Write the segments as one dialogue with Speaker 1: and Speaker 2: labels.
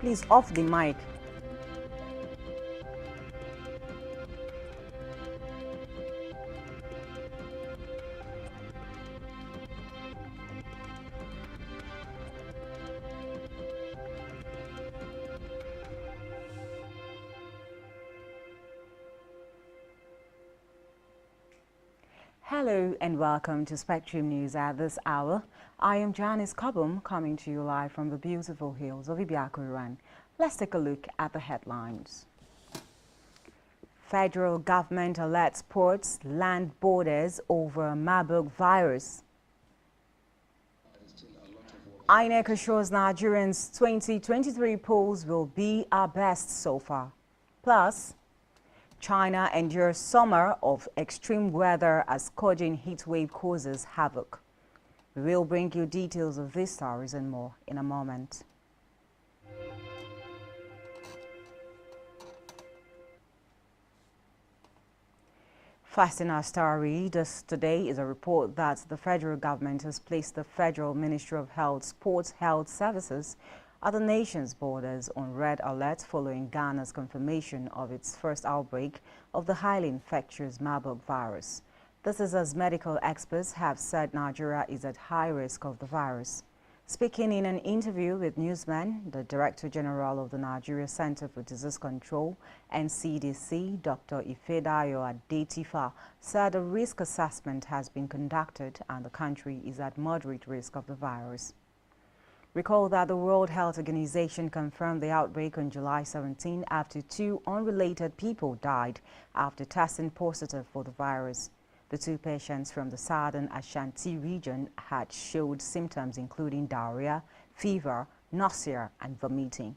Speaker 1: Please off the mic. Hello and welcome to Spectrum News at this hour. I am Janice Cobham, coming to you live from the beautiful hills of Ibiakuran. Let's take a look at the headlines. Federal government alerts ports, land borders over Marburg virus. INEC assures Nigerians 2023 polls will be our best so far. Plus, China endures summer of extreme weather as scorching heat wave causes havoc. We will bring you details of these stories and more in a moment. First in our story, today is a report that the federal government has placed the Federal Ministry of Health Sports Health Services at the nation's borders on red alert following Ghana's confirmation of its first outbreak of the highly infectious Marburg virus. This is as medical experts have said Nigeria is at high risk of the virus. Speaking in an interview with newsmen, the Director General of the Nigeria Center for Disease Control, NCDC, Dr. Ifedayo Adetifa, said a risk assessment has been conducted and the country is at moderate risk of the virus. Recall that the World Health Organization confirmed the outbreak on July 17 after 2 unrelated people died after testing positive for the virus. The 2 patients from the southern Ashanti region had showed symptoms including diarrhea, fever, nausea, and vomiting.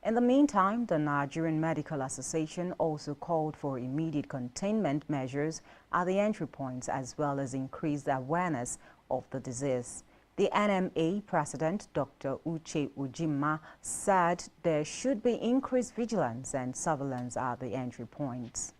Speaker 1: In the meantime, the Nigerian Medical Association also called for immediate containment measures at the entry points as well as increased awareness of the disease. The NMA President, Dr. Uche Ujima, said there should be increased vigilance and surveillance at the entry points.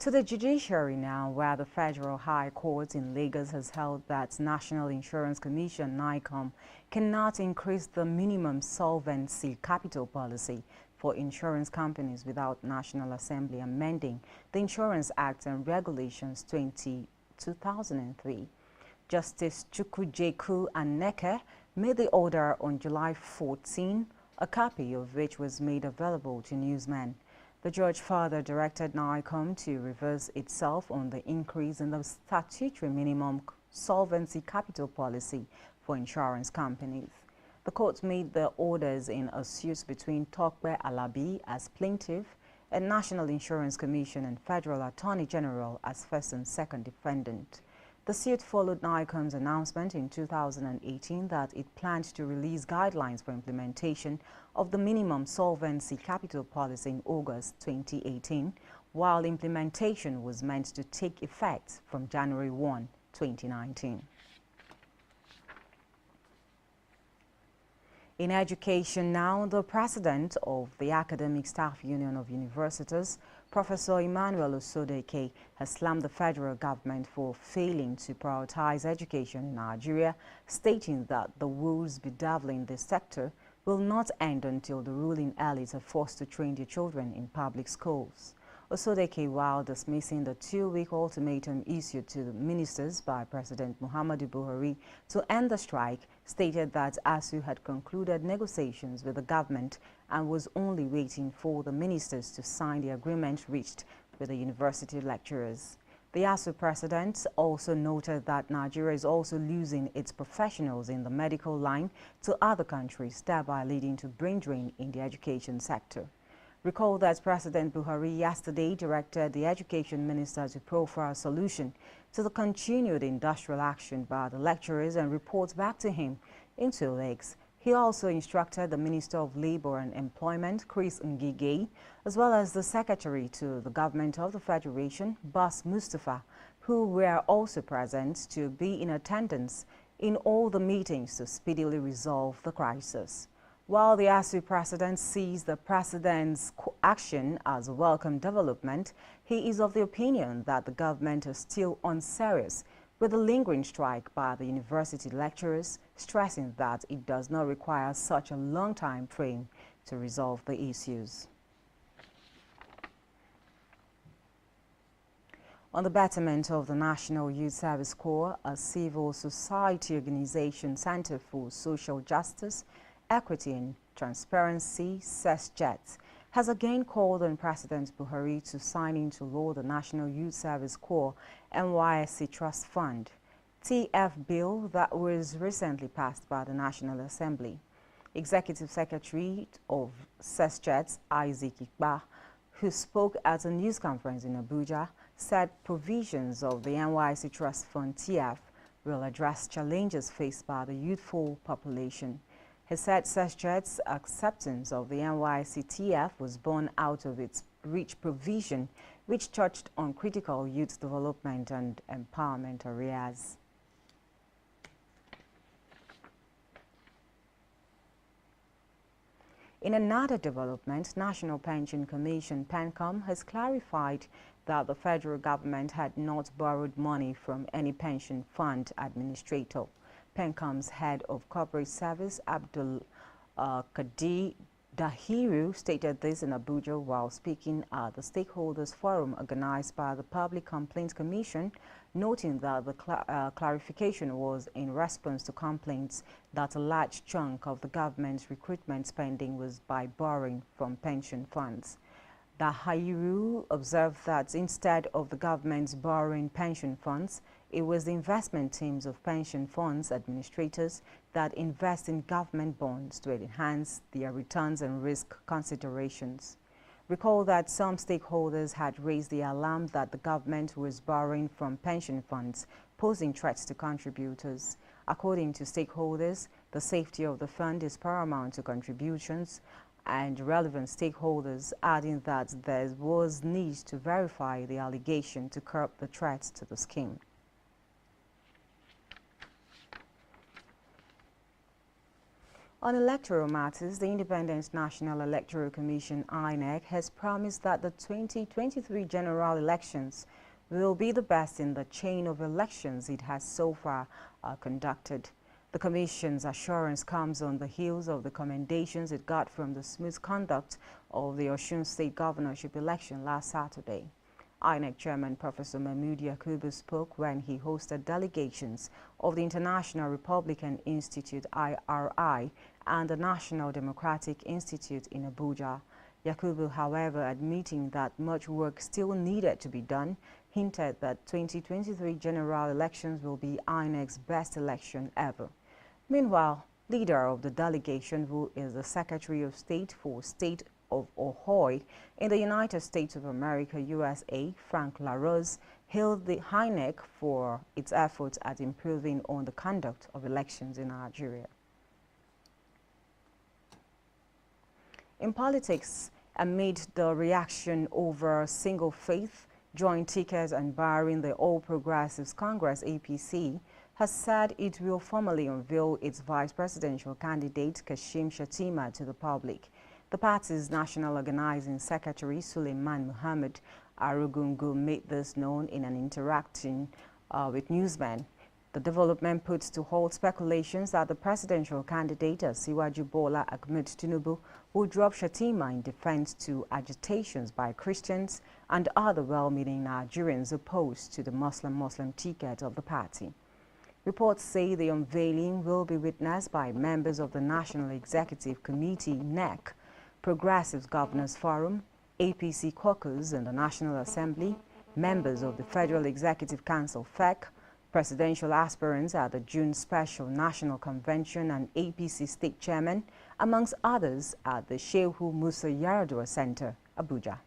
Speaker 1: To the judiciary now, where the Federal High Court in Lagos has held that National Insurance Commission (NICOM) cannot increase the minimum solvency capital policy for insurance companies without National Assembly amending the Insurance Act and Regulations 2003. Justice Chukwujeku Aneke made the order on July 14, a copy of which was made available to newsmen. The judge further directed NICOM to reverse itself on the increase in the statutory minimum solvency capital policy for insurance companies. The court made the orders in a suit between Tokwe Alabi as plaintiff and National Insurance Commission and Federal Attorney General as first and second defendant. The suit followed NICOM's announcement in 2018 that it planned to release guidelines for implementation of the minimum solvency capital policy in August 2018, while implementation was meant to take effect from January 1, 2019. In education now, the president of the Academic Staff Union of Universities, Professor Emmanuel Osodeke, has slammed the federal government for failing to prioritize education in Nigeria, stating that the woes bedeviling this sector will not end until the ruling elites are forced to train their children in public schools. Osodeke, while dismissing the 2-week ultimatum issued to the ministers by President Muhammadu Buhari to end the strike, stated that ASUU had concluded negotiations with the government and was only waiting for the ministers to sign the agreement reached with the university lecturers. The ASUU president also noted that Nigeria is also losing its professionals in the medical line to other countries, thereby leading to brain drain in the education sector. Recall that President Buhari yesterday directed the Education Minister to profile a solution to the continued industrial action by the lecturers and report back to him in 2 weeks. He also instructed the Minister of Labour and Employment, Chris Ngige, as well as the Secretary to the Government of the Federation, Bas Mustafa, who were also present, to be in attendance in all the meetings to speedily resolve the crisis. While the ASUU president sees the president's action as a welcome development, he is of the opinion that the government is still unserious with the lingering strike by the university lecturers, stressing that it does not require such a long time frame to resolve the issues. On the betterment of the National Youth Service Corps, a civil society organization Center for Social Justice, Equity and Transparency, SESJET, has again called on President Buhari to sign into law the National Youth Service Corps NYSC Trust Fund, TF bill that was recently passed by the National Assembly. Executive Secretary of SESJET, Isaac Ikba, who spoke at a news conference in Abuja, said provisions of the NYSC Trust Fund TF will address challenges faced by the youthful population. He said SESJET's acceptance of the NYSC TF was born out of its rich provision, which touched on critical youth development and empowerment areas. In another development, National Pension Commission (PENCOM) has clarified that the federal government had not borrowed money from any pension fund administrator. PENCOM's head of corporate service, Abdul Kadir Dahiru, stated this in Abuja while speaking at the stakeholders forum organized by the Public Complaints Commission, noting that the clarification was in response to complaints that a large chunk of the government's recruitment spending was by borrowing from pension funds. Dahiru observed that instead of the government's borrowing pension funds, it was the investment teams of pension funds administrators that invest in government bonds to enhance their returns and risk considerations. Recall that some stakeholders had raised the alarm that the government was borrowing from pension funds, posing threats to contributors. According to stakeholders, the safety of the fund is paramount to contributions, and relevant stakeholders adding that there was need to verify the allegation to curb the threats to the scheme. On electoral matters, the Independent National Electoral Commission (INEC) has promised that the 2023 general elections will be the best in the chain of elections it has so far conducted. The Commission's assurance comes on the heels of the commendations it got from the smooth conduct of the Osun State governorship election last Saturday. INEC Chairman Professor Mahmood Yakubu spoke when he hosted delegations of the International Republican Institute (IRI) and the National Democratic Institute in Abuja. Yakubu, however, admitting that much work still needed to be done, hinted that 2023 general elections will be INEC's best election ever. Meanwhile, leader of the delegation, who is the Secretary of State for State of Ohio in the United States of America, USA, Frank LaRose, hailed the INEC for its efforts at improving on the conduct of elections in Nigeria. In politics, amid the reaction over single faith, joint tickets and barring, the All Progressives Congress (APC) has said it will formally unveil its vice presidential candidate Kashim Shettima to the public. The party's national organizing secretary Suleiman Muhammad Arugungu made this known in an interaction with newsmen. The development puts to halt speculations that the presidential candidate Asiwaju Bola Ahmed Tinubu will drop Shettima in defense to agitations by Christians and other well-meaning Nigerians opposed to the Muslim ticket of the party. Reports say the unveiling will be witnessed by members of the National Executive Committee (NEC), Progressive Governors Forum, APC caucus in the National Assembly, members of the Federal Executive Council (FEC), presidential aspirants at the June Special National Convention and APC State Chairman, amongst others at the Shehu Musa Yaradua Center, Abuja.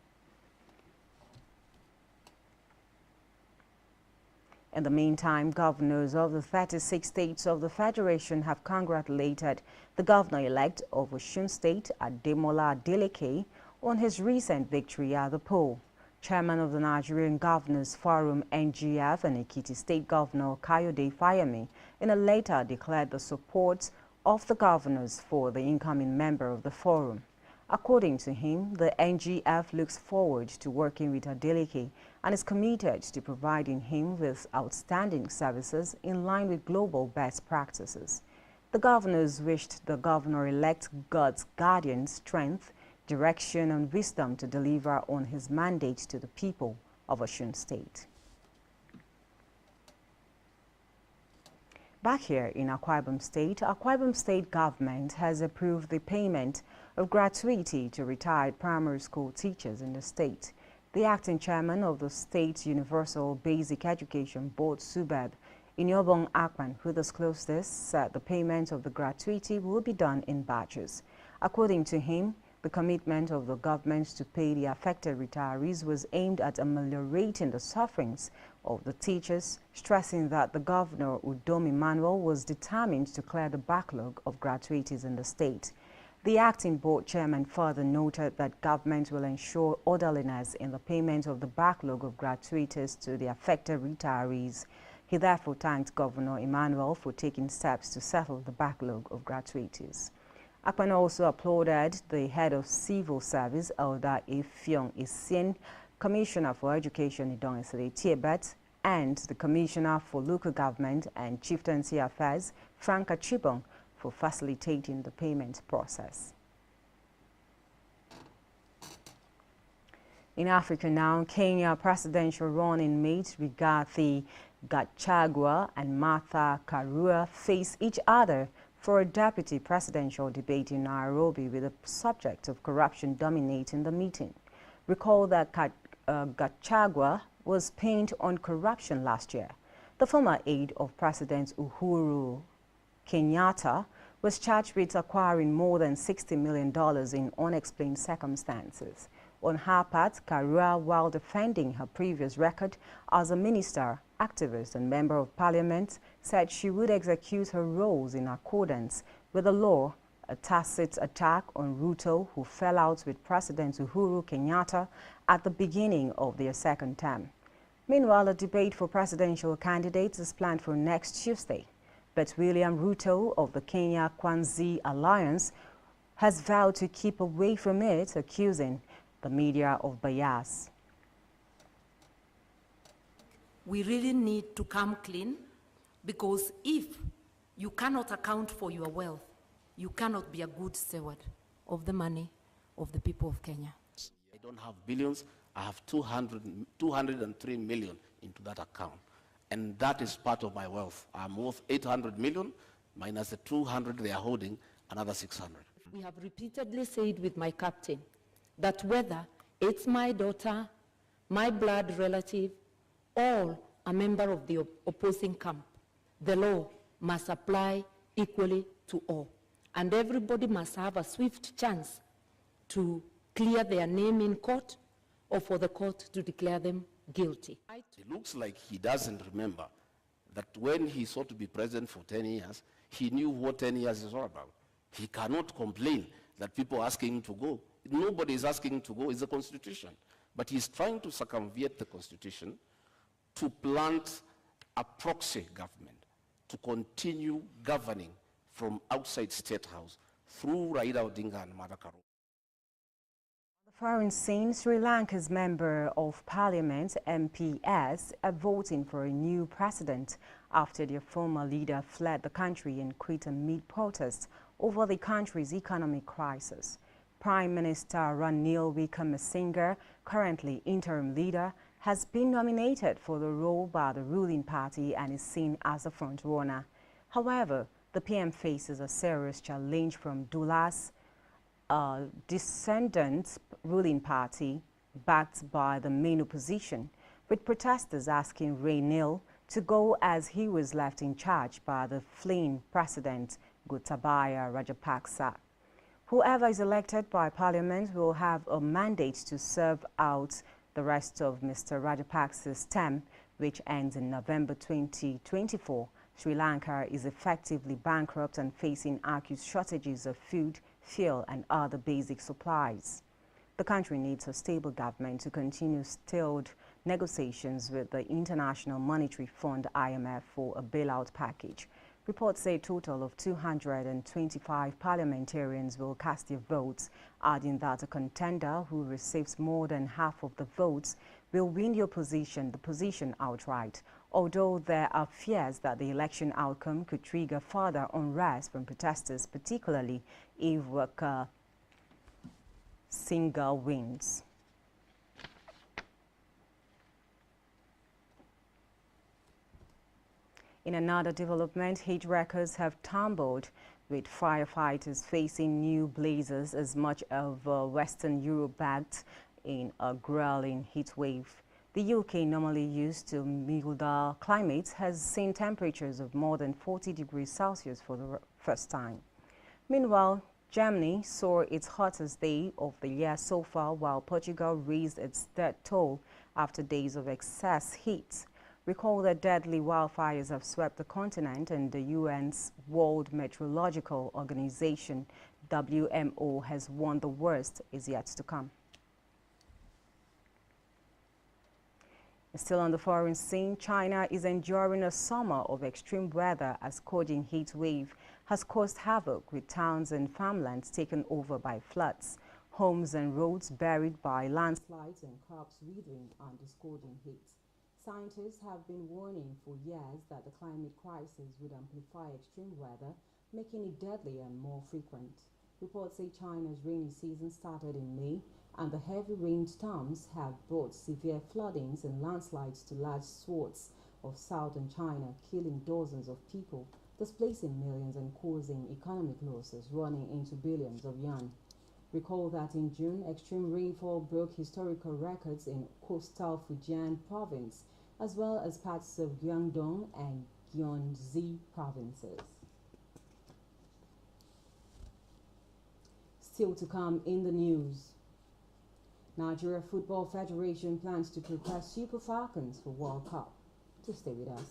Speaker 1: In the meantime, governors of the 36 states of the Federation have congratulated the governor-elect of Osun State, Ademola Adeleke, on his recent victory at the poll. Chairman of the Nigerian Governors Forum (NGF) and Ekiti State Governor Kayode Fayemi in a letter declared the support of the governors for the incoming member of the forum. According to him, the NGF looks forward to working with Adeleke and is committed to providing him with outstanding services in line with global best practices. The governors wished the governor-elect God's guardian strength, direction and wisdom to deliver on his mandate to the people of Osun State. Back here in Akwa Ibom State government has approved the payment of gratuity to retired primary school teachers in the state. The acting chairman of the State Universal Basic Education Board, SUBEB, Inyobong Akpan, who disclosed this, said the payment of the gratuity will be done in batches. According to him, the commitment of the government to pay the affected retirees was aimed at ameliorating the sufferings of the teachers, stressing that the governor, Udom Emmanuel, was determined to clear the backlog of gratuities in the state. The acting board chairman further noted that government will ensure orderliness in the payment of the backlog of gratuities to the affected retirees. He therefore thanked Governor Emmanuel for taking steps to settle the backlog of gratuities. Akpan also applauded the head of civil service, Elder Effiong Isien, Commissioner for Education, Idong Esele Tiebet, and the Commissioner for Local Government and Chieftaincy Affairs, Frank Achibong, for facilitating the payment process. In Africa now, Kenya presidential running mates Rigathi Gachagua and Martha Karua face each other for a deputy presidential debate in Nairobi, with the subject of corruption dominating the meeting. Recall that Gachagua was pinned on corruption last year. The former aide of President Uhuru Kenyatta was charged with acquiring more than $60 million in unexplained circumstances. On her part, Karua, while defending her previous record as a minister, activist and member of parliament, said she would execute her roles in accordance with the law, a tacit attack on Ruto, who fell out with President Uhuru Kenyatta at the beginning of their second term. Meanwhile, a debate for presidential candidates is planned for next Tuesday. But William Ruto of the Kenya Kwanza Alliance has vowed to keep away from it, accusing the media of bias.
Speaker 2: We really need to come clean, because if you cannot account for your wealth, you cannot be a good steward of the money of the people of Kenya.
Speaker 3: I don't have billions, I have 203 million into that account. And that is part of my wealth. I'm worth 800 million, minus the 200 they are holding, another 600.
Speaker 2: We have repeatedly said with my captain that whether it's my daughter, my blood relative, or a member of the opposing camp, the law must apply equally to all. And everybody must have a swift chance to clear their name in court, or for the court to declare them guilty.
Speaker 3: It looks like he doesn't remember that when he sought to be president for 10 years, he knew what 10 years is all about. He cannot complain that people are asking him to go. Nobody is asking him to go, it's the Constitution. But he's trying to circumvent the Constitution to plant a proxy government, to continue governing from outside State House through Raila Odinga and Martha Karua.
Speaker 1: Foreign scene, Sri Lanka's Member of Parliament, MPs, are voting for a new president after their former leader fled the country and quit amid protests over the country's economic crisis. Prime Minister Ranil Wickremesinghe, currently interim leader, has been nominated for the role by the ruling party and is seen as a front-runner. However, the PM faces a serious challenge from Dula's descendant ruling party, backed by the main opposition, with protesters asking Ranil to go as he was left in charge by the fleeing President Gotabaya Rajapaksa. Whoever is elected by Parliament will have a mandate to serve out the rest of Mr. Rajapaksa's term, which ends in November 2024, Sri Lanka is effectively bankrupt and facing acute shortages of food, fuel and other basic supplies. The country needs a stable government to continue stalled negotiations with the International Monetary Fund (IMF) for a bailout package. Reports say a total of 225 parliamentarians will cast their votes, adding that a contender who receives more than half of the votes will win the position outright, although there are fears that the election outcome could trigger further unrest from protesters, particularly if Singha wins. In another development, heat records have tumbled, with firefighters facing new blazes as much of Western Europe backed in a grueling heat wave. The UK, normally used to milder climates, has seen temperatures of more than 40 degrees Celsius for the first time. Meanwhile, Germany saw its hottest day of the year so far, while Portugal raised its death toll after days of excess heat. Recall that deadly wildfires have swept the continent, and the UN's World Meteorological Organization, WMO, has warned the worst is yet to come. Still on the foreign scene, China is enduring a summer of extreme weather as scorching heat wave has caused havoc, with towns and farmlands taken over by floods, homes and roads buried by landslides, and crops withering under scorching heat. Scientists have been warning for years that the climate crisis would amplify extreme weather, making it deadlier and more frequent. Reports say China's rainy season started in May, and the heavy rainstorms have brought severe floodings and landslides to large swaths of southern China, killing dozens of people, displacing millions and causing economic losses running into billions of yuan. Recall that in June, extreme rainfall broke historical records in coastal Fujian province, as well as parts of Guangdong and Gyeonggi provinces. Still to come in the news, Nigeria Football Federation plans to prepare Super Falcons for World Cup. To stay with us.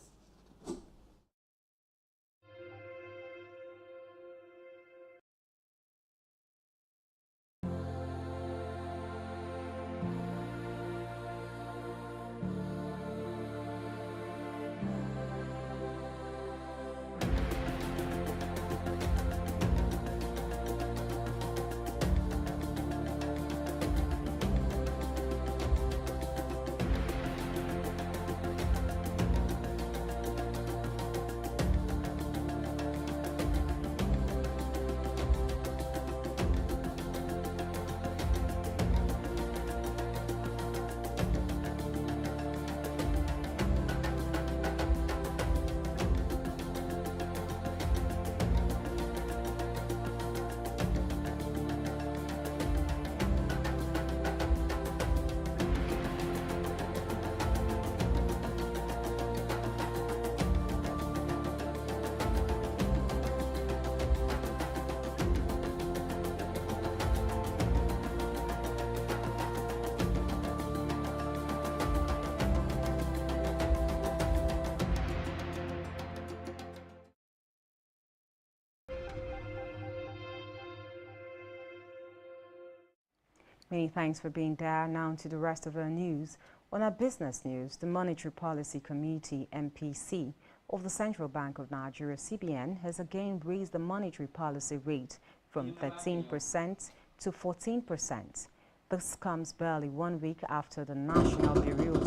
Speaker 1: Many thanks for being there. Now to the rest of our news. On our business news, the Monetary Policy Committee, MPC, of the Central Bank of Nigeria, CBN, has again raised the monetary policy rate from 13% to 14%. This comes barely 1 week after the National Bureau of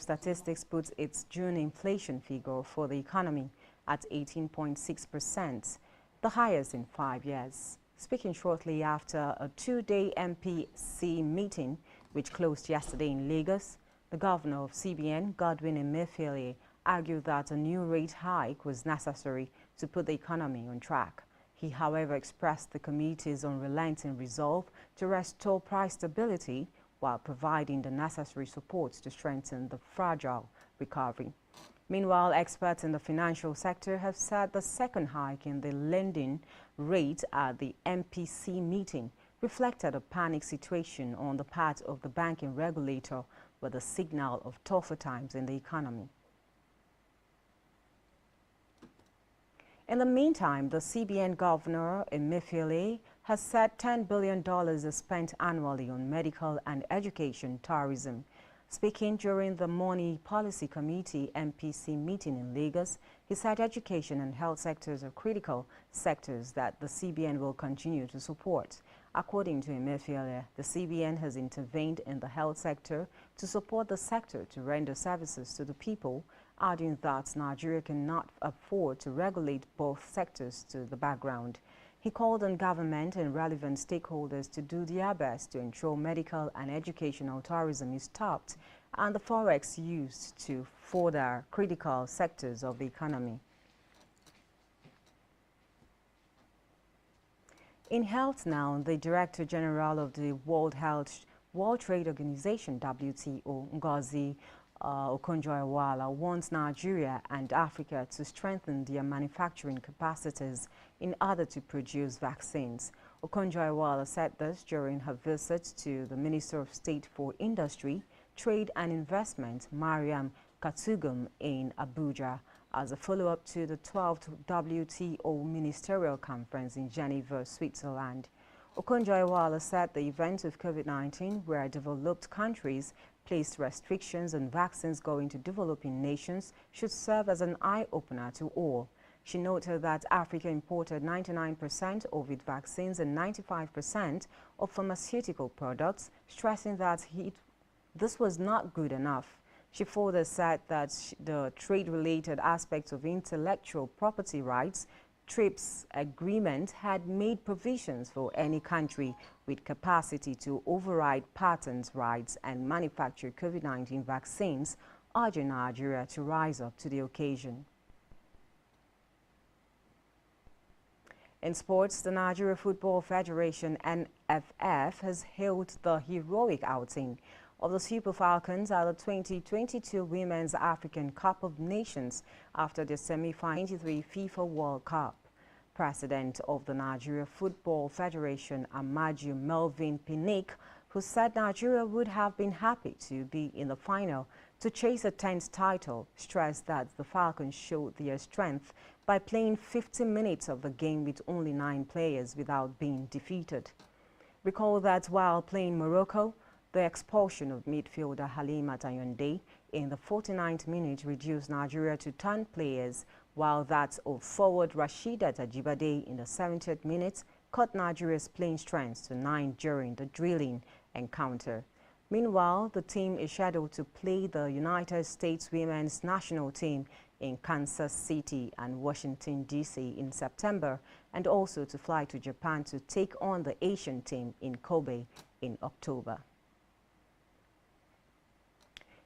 Speaker 1: Statistics puts its June inflation figure for the economy at 18.6%. the highest in 5 years. Speaking shortly after a 2-day MPC meeting, which closed yesterday in Lagos, the governor of CBN, Godwin Emefiele, argued that a new rate hike was necessary to put the economy on track. He, however, expressed the committee's unrelenting resolve to restore price stability while providing the necessary support to strengthen the fragile recovery. Meanwhile, experts in the financial sector have said the second hike in the lending rate at the MPC meeting reflected a panic situation on the part of the banking regulator with a signal of tougher times in the economy. In the meantime, the CBN governor, Emefiele, has said $10 billion is spent annually on medical and education tourism. Speaking during the Money Policy Committee MPC meeting in Lagos, he said education and health sectors are critical sectors that the CBN will continue to support. According to Emefiele, the CBN has intervened in the health sector to support the sector to render services to the people, adding that Nigeria cannot afford to regulate both sectors to the background. He called on government and relevant stakeholders to do their best to ensure medical and educational tourism is stopped and the forex used to further critical sectors of the economy. In health now, the Director General of the World Trade Organization, WTO, Ngozi Okonjo-Iweala, wants Nigeria and Africa to strengthen their manufacturing capacities in order to produce vaccines. Okonjo-Iweala said this during her visit to the Minister of State for Industry, Trade and Investment, Mariam Katugum, in Abuja, as a follow-up to the 12th WTO Ministerial Conference in Geneva, Switzerland. Okonjo-Iweala said the event of COVID-19, where developed countries placed restrictions on vaccines going to developing nations, should serve as an eye-opener to all. She noted that Africa imported 99% of its vaccines and 95% of pharmaceutical products, stressing that this was not good enough. She further said that the trade-related aspects of intellectual property rights TRIPS agreement had made provisions for any country with capacity to override patent rights and manufacture COVID-19 vaccines, urging Nigeria to rise up to the occasion. In sports, the Nigeria Football Federation (NFF) has hailed the heroic outing of the Super Falcons at the 2022 Women's African Cup of Nations after the semi-final 23 FIFA World Cup. President of the Nigeria Football Federation, Amaju Melvin Pinnick, who said Nigeria would have been happy to be in the final to chase a 10th title, stressed that the Falcons showed their strength by playing 50 minutes of the game with only 9 players without being defeated. Recall that while playing Morocco, the expulsion of midfielder Halima Tayonde in the 49th minute reduced Nigeria to 10 players, while that of forward Rasheedat Ajibade in the 70th minute cut Nigeria's playing strength to 9 during the drilling encounter. Meanwhile, the team is scheduled to play the United States women's national team in Kansas City and Washington, D.C. in September, and also to fly to Japan to take on the Asian team in Kobe in October.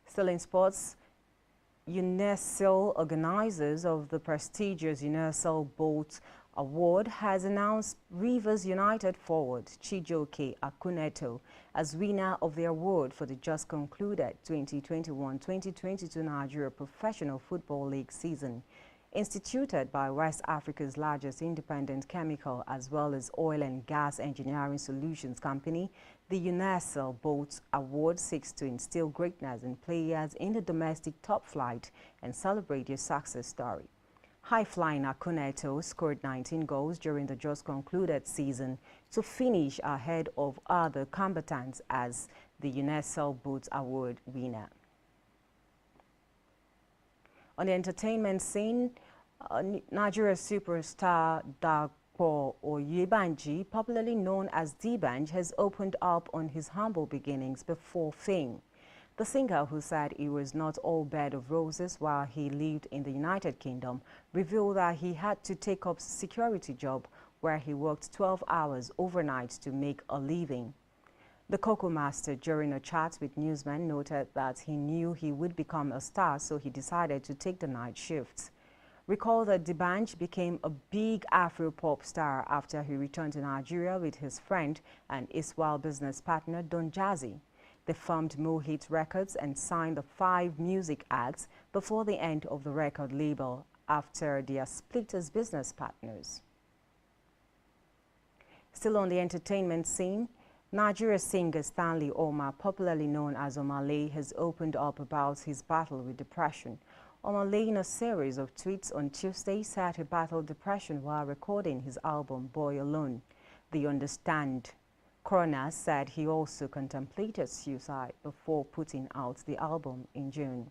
Speaker 1: Still in sports, UNESL, organizers of the prestigious UNESL Boat Award, has announced Rivers United forward Chijioke Akuneto as winner of the award for the just concluded 2021-2022 Nigeria Professional Football League season. Instituted by West Africa's largest independent chemical as well as oil and gas engineering solutions company, the UNESL Boat Award seeks to instill greatness in players in the domestic top flight and celebrate their success story. High-flying Akuneto scored 19 goals during the just concluded season to finish ahead of other combatants as the UNESL Boat Award winner. On the entertainment scene, Nigeria superstar Dapo Oyebanji, popularly known as D'banj, has opened up on his humble beginnings before fame. The singer, who said it was not all bed of roses while he lived in the United Kingdom, revealed that he had to take up a security job where he worked 12 hours overnight to make a living. The Cocoa Master, during a chat with newsmen, noted that he knew he would become a star, so he decided to take the night shifts. Recall that D'banj became a big Afro-pop star after he returned to Nigeria with his friend and Iswal business partner Don Jazzy. They formed Mohit Records and signed the 5 music acts before the end of the record label after their split as business partners. Still on the entertainment scene, Nigeria singer Stanley Omar, popularly known as Omale, has opened up about his battle with depression. Omale, in a series of tweets on Tuesday, said he battled depression while recording his album Boy Alone. The Understand coroner said he also contemplated suicide before putting out the album in June.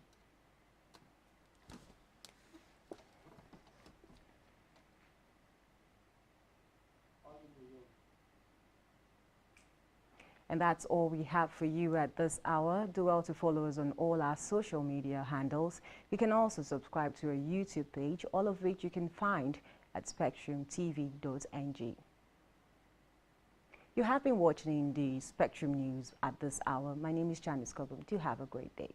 Speaker 1: And that's all we have for you at this hour. Do well to follow us on all our social media handles. You can also subscribe to our YouTube page, all of which you can find at spectrumtv.ng. You have been watching the Spectrum News at this hour. My name is Janice Kobum. Do have a great day.